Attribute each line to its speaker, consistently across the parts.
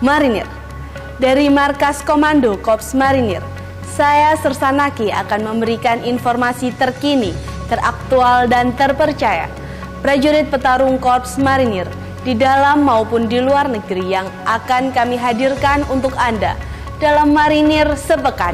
Speaker 1: Marinir. Dari Markas Komando Korps Marinir, saya Sersanaki akan memberikan informasi terkini, teraktual dan terpercaya prajurit petarung Korps Marinir di dalam maupun di luar negeri yang akan kami hadirkan untuk Anda dalam Marinir Sepekan.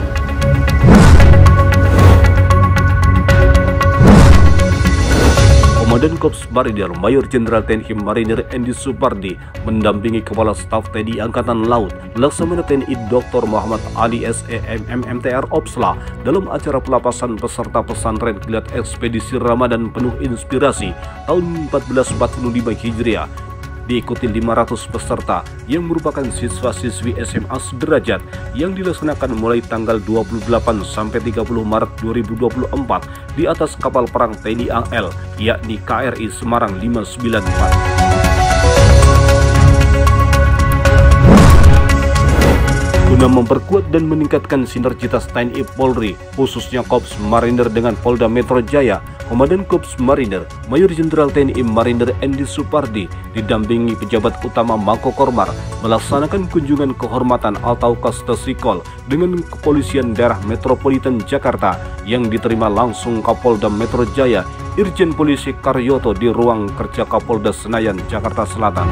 Speaker 2: Komandan Korps Marinir Mayor Jenderal TNI Marinir Endi Supardi mendampingi Kepala Staf TNI Angkatan Laut Laksamana TNI Dr. Muhammad Ali SEM MMTR Opsla dalam acara pelepasan peserta pesantren Kilat Ekspedisi Ramadan Penuh Inspirasi tahun 1445 Hijriah. Diikuti 500 peserta yang merupakan siswa-siswi SMA sederajat yang dilaksanakan mulai tanggal 28 sampai 30 Maret 2024 di atas kapal perang TNI AL yakni KRI Semarang 594. Guna memperkuat dan meningkatkan sinergitas TNI Polri, khususnya Korps Marinir dengan Polda Metro Jaya, Komandan Korps Marinir Mayor Jenderal TNI Marinir Endi Supardi didampingi pejabat utama Mako Kormar melaksanakan kunjungan kehormatan atau kastasikol dengan Kepolisian Daerah Metropolitan Jakarta yang diterima langsung Kapolda Metro Jaya Irjen Polisi Karyoto di ruang kerja Kapolda Senayan, Jakarta Selatan.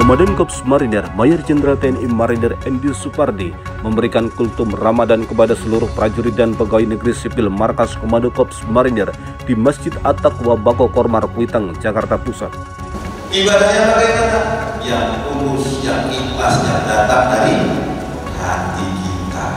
Speaker 2: Komandan Korps Marinir Mayor Jenderal TNI Marinir Endi Supardi memberikan kultum Ramadan kepada seluruh prajurit dan pegawai negeri sipil Markas Komando Korps Marinir di Masjid At-Taqwa Bako Kormar Kuitang, Jakarta Pusat.
Speaker 3: Ibadahnya bagaimana? Yang tulus, yang ikhlas, yang datang dari hati kita.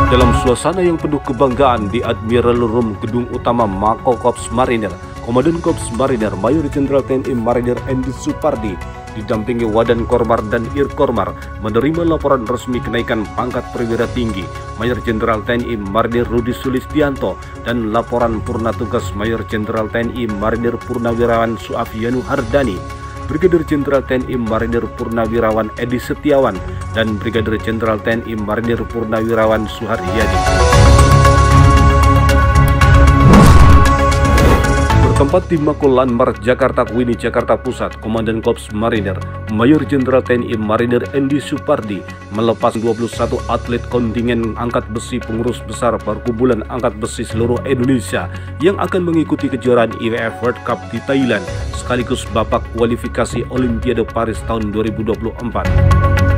Speaker 2: Dalam suasana yang penuh kebanggaan di Admiral Room Gedung Utama Mako Korps Marinir, Komandan Korps Marinir Mayor Jenderal TNI Marinir Endi Supardi didampingi Wadan Kormar dan Ir Kormar menerima laporan resmi kenaikan pangkat perwira tinggi Mayor Jenderal TNI Marinir Rudi Sulistianto dan laporan purna tugas Mayor Jenderal TNI Marinir Purnawirawan Suafyanu Hardani, Brigadir Jenderal TNI Marinir Purnawirawan Edi Setiawan, dan Brigadir Jenderal TNI Marinir Purnawirawan Suharyadi. Bertempat di Mako Landmark Jakarta Kuini, Jakarta Pusat, Komandan Korps Marinir Mayor Jenderal TNI Marinir Endi Supardi melepas 21 atlet kontingen angkat besi pengurus besar perkumpulan angkat besi seluruh Indonesia yang akan mengikuti kejuaraan IWF World Cup di Thailand sekaligus babak kualifikasi Olimpiade Paris tahun 2024.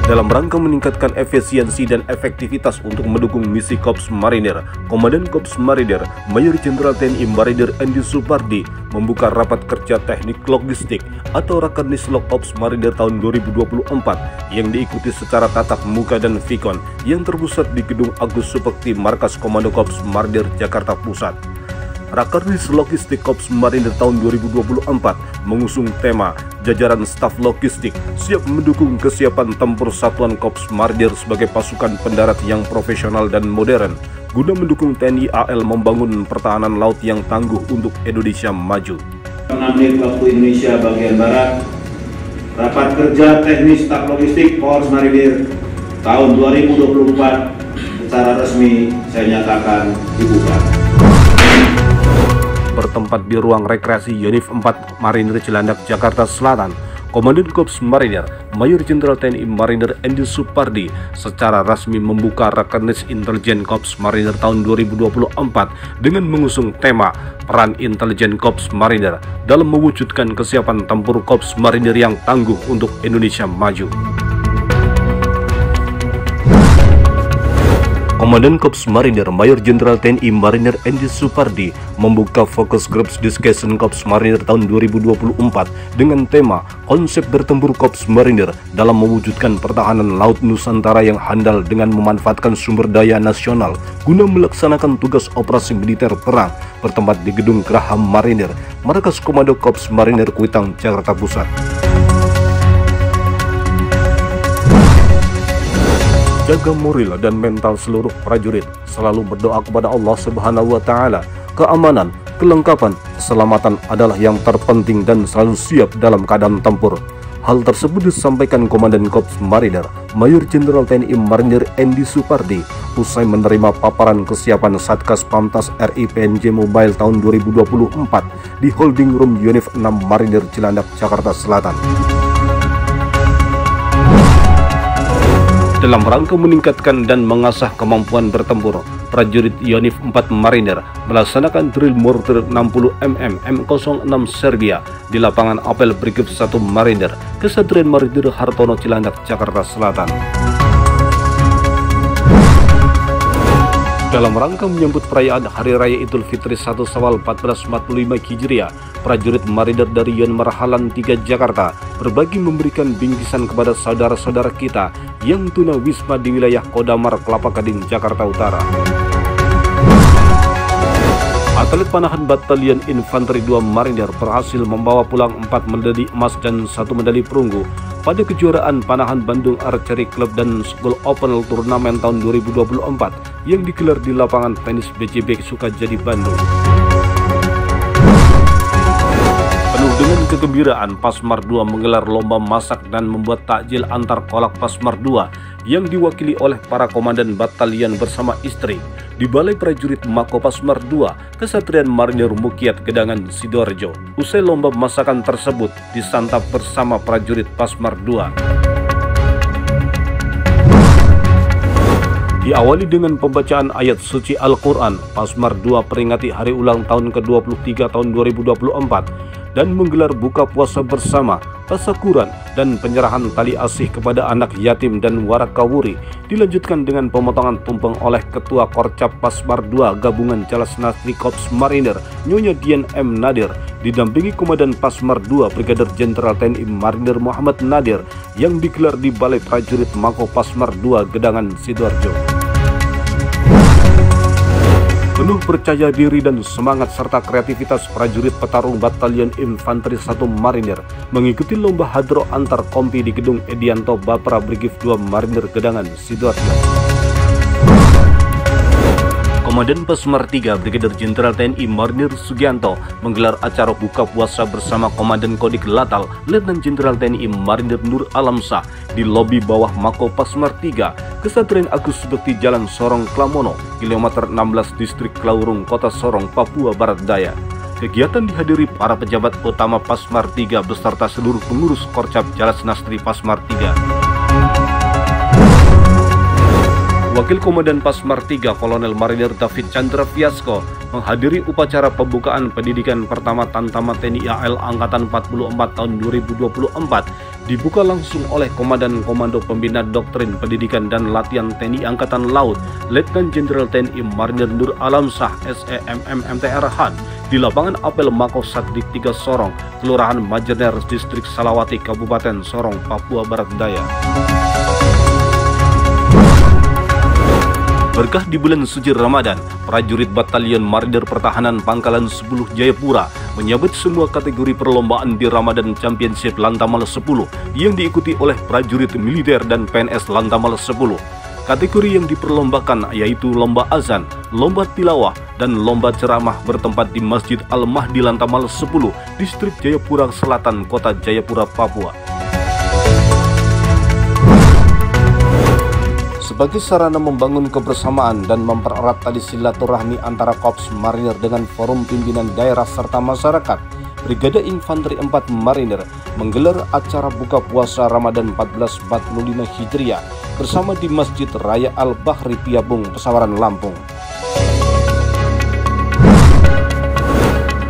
Speaker 2: Dalam rangka meningkatkan efisiensi dan efektivitas untuk mendukung misi Korps Marinir, Komandan Korps Marinir Mayor Jenderal TNI Marinir Endi Supardi membuka rapat kerja teknik logistik atau Rakernislock Korps Marinir tahun 2024 yang diikuti secara tatap muka dan vikon yang terpusat di Gedung Agus Supekti Markas Komando Korps Marinir Jakarta Pusat. Rakernis Logistik Korps Marinir tahun 2024 mengusung tema jajaran staf logistik siap mendukung kesiapan tempur satuan Korps Marinir sebagai pasukan pendarat yang profesional dan modern guna mendukung TNI AL membangun pertahanan laut yang tangguh untuk Indonesia maju.
Speaker 4: 6 menit waktu Indonesia bagian Barat, rapat kerja teknis staf logistik Korps Marinir tahun 2024 secara resmi saya nyatakan dibuka.
Speaker 2: Bertempat di ruang rekreasi Yonif 4 Marinir Cilandak, Jakarta Selatan, Komandan Korps Marinir Mayor Jenderal TNI Marinir Endi Supardi secara resmi membuka Rakernis Intelijen Korps Marinir tahun 2024 dengan mengusung tema peran intelijen Korps Marinir dalam mewujudkan kesiapan tempur Korps Marinir yang tangguh untuk Indonesia maju. Komandan Korps Marinir Mayor Jenderal TNI Marinir Endi Supardi membuka fokus Groups Discussion Korps Marinir tahun 2024 dengan tema konsep bertempur Korps Marinir dalam mewujudkan pertahanan laut Nusantara yang handal dengan memanfaatkan sumber daya nasional guna melaksanakan tugas operasi militer perang, bertempat di Gedung Geraham Marinir, Markas Komando Korps Marinir Kuitang, Jakarta Pusat. Jaga moral dan mental seluruh prajurit, selalu berdoa kepada Allah Subhanahu wa Ta'ala. Keamanan, kelengkapan, keselamatan adalah yang terpenting dan selalu siap dalam keadaan tempur. Hal tersebut disampaikan Komandan Korps Marinir Mayor Jenderal TNI Marinir Endi Supardi usai menerima paparan kesiapan Satgas Pamtas RI PNJ Mobile tahun 2024 di Holding Room Unif 6 Marinir Cilandak, Jakarta Selatan. Dalam rangka meningkatkan dan mengasah kemampuan bertempur, prajurit Yonif 4 Marinir melaksanakan drill mortir 60 mm M06 Serbia di lapangan apel Brigif 1 Marinir, Kesatria Marinir Hartono Cilandak, Jakarta Selatan. Dalam rangka menyambut perayaan Hari Raya Idul Fitri 1 Syawal 1445 Hijriah, prajurit Marinir dari Yon Marhalan 3 Jakarta berbagi memberikan bingkisan kepada saudara-saudara kita yang tunawisma di wilayah Kodamar, Kelapa Gading, Jakarta Utara. Atlet panahan Batalion Infanteri 2 Marinir berhasil membawa pulang 4 medali emas dan 1 medali perunggu pada kejuaraan panahan Bandung Archery Club dan School Open Turnamen tahun 2024 yang digelar di lapangan tenis BCB Sukajadi, Bandung. Penuh dengan kegembiraan, Pasmar 2 menggelar lomba masak dan membuat takjil antar kolak Pasmar 2 yang diwakili oleh para komandan batalion bersama istri di Balai Prajurit Mako Pasmar 2, Kesatrian Marinir Mukiat, Gedangan, Sidoarjo. Usai lomba masakan tersebut disantap bersama prajurit Pasmar 2. Diawali dengan pembacaan ayat suci Al-Quran, Pasmar 2 peringati hari ulang tahun ke-23 tahun 2024 dan menggelar buka puasa bersama, tasakuran, dan penyerahan tali asih kepada anak yatim dan warakawuri. Dilanjutkan dengan pemotongan tumpeng oleh Ketua Korcap Pasmar 2 Gabungan Jalas Nastri Korps Marinir, Nyonya Dian M. Nadir, didampingi Komandan Pasmar 2 Brigadir Jenderal TNI Marinir Muhammad Nadir yang digelar di Balai Prajurit Mako Pasmar 2 Gedangan, Sidoarjo. Penuh percaya diri dan semangat serta kreativitas prajurit petarung Batalion Infanteri 1 Marinir mengikuti lomba hadro antar kompi di Gedung Edianto Bapra Brigif 2 Marinir Gedangan, Sidoarjo. Komandan Pasmar 3 Brigadir Jenderal TNI Marinir Sugianto menggelar acara buka puasa bersama Komandan Kodik Latal Letnan Jenderal TNI Marinir Nur Alamsah di lobi bawah Mako Pasmar 3, Kesatrian Agus Bekti Jalan Sorong Klamono, kilometer 16 Distrik Klaurung, Kota Sorong, Papua Barat Daya. Kegiatan dihadiri para pejabat utama Pasmar 3 beserta seluruh pengurus Korcap Jalas Nastri Pasmar 3. Wakil Komandan Pasmar 3 Kolonel Marinir David Chandra Fiasko menghadiri upacara pembukaan pendidikan pertama Tantama TNI AL Angkatan 44 tahun 2024 dibuka langsung oleh Komandan Komando Pembina Doktrin Pendidikan dan Latihan TNI Angkatan Laut Letnan Jenderal TNI Marinir Nur Alamsah SEMM MTR Han di lapangan apel Mako Satdik 3 Sorong, Kelurahan Majener, Distrik Salawati, Kabupaten Sorong, Papua Barat Daya. Berkah di bulan suci Ramadan, prajurit Batalion Marinir Pertahanan Pangkalan 10 Jayapura menyabet semua kategori perlombaan di Ramadan Championship Lantamal 10 yang diikuti oleh prajurit militer dan PNS Lantamal 10. Kategori yang diperlombakan yaitu lomba azan, lomba tilawah, dan lomba ceramah bertempat di Masjid Al-Mahdi Lantamal 10, Distrik Jayapura Selatan, Kota Jayapura, Papua. Sebagai sarana membangun kebersamaan dan mempererat tali silaturahmi antara Korps Marinir dengan forum pimpinan daerah serta masyarakat, Brigade Infanteri 4 Marinir menggelar acara buka puasa Ramadan 1445 Hijriah bersama di Masjid Raya Al-Bahri Piabung, Pesawaran, Lampung.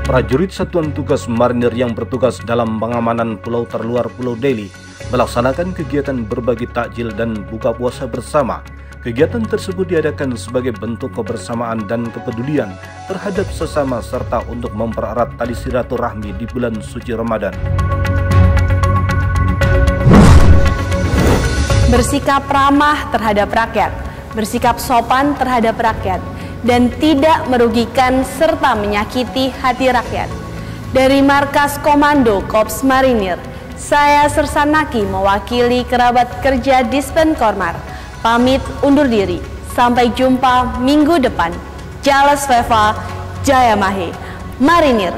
Speaker 2: Prajurit Satuan Tugas Marinir yang bertugas dalam pengamanan pulau terluar Pulau Deli melaksanakan kegiatan berbagi takjil dan buka puasa bersama. Kegiatan tersebut diadakan sebagai bentuk kebersamaan dan kepedulian terhadap sesama serta untuk mempererat tali silaturahmi di bulan suci Ramadan.
Speaker 1: Bersikap ramah terhadap rakyat, bersikap sopan terhadap rakyat, dan tidak merugikan serta menyakiti hati rakyat. Dari Markas Komando Korps Marinir, saya Sersanaki mewakili kerabat kerja Dispenkormar, pamit undur diri. Sampai jumpa minggu depan. Jalas Veva, Jaya Mahe, Marinir.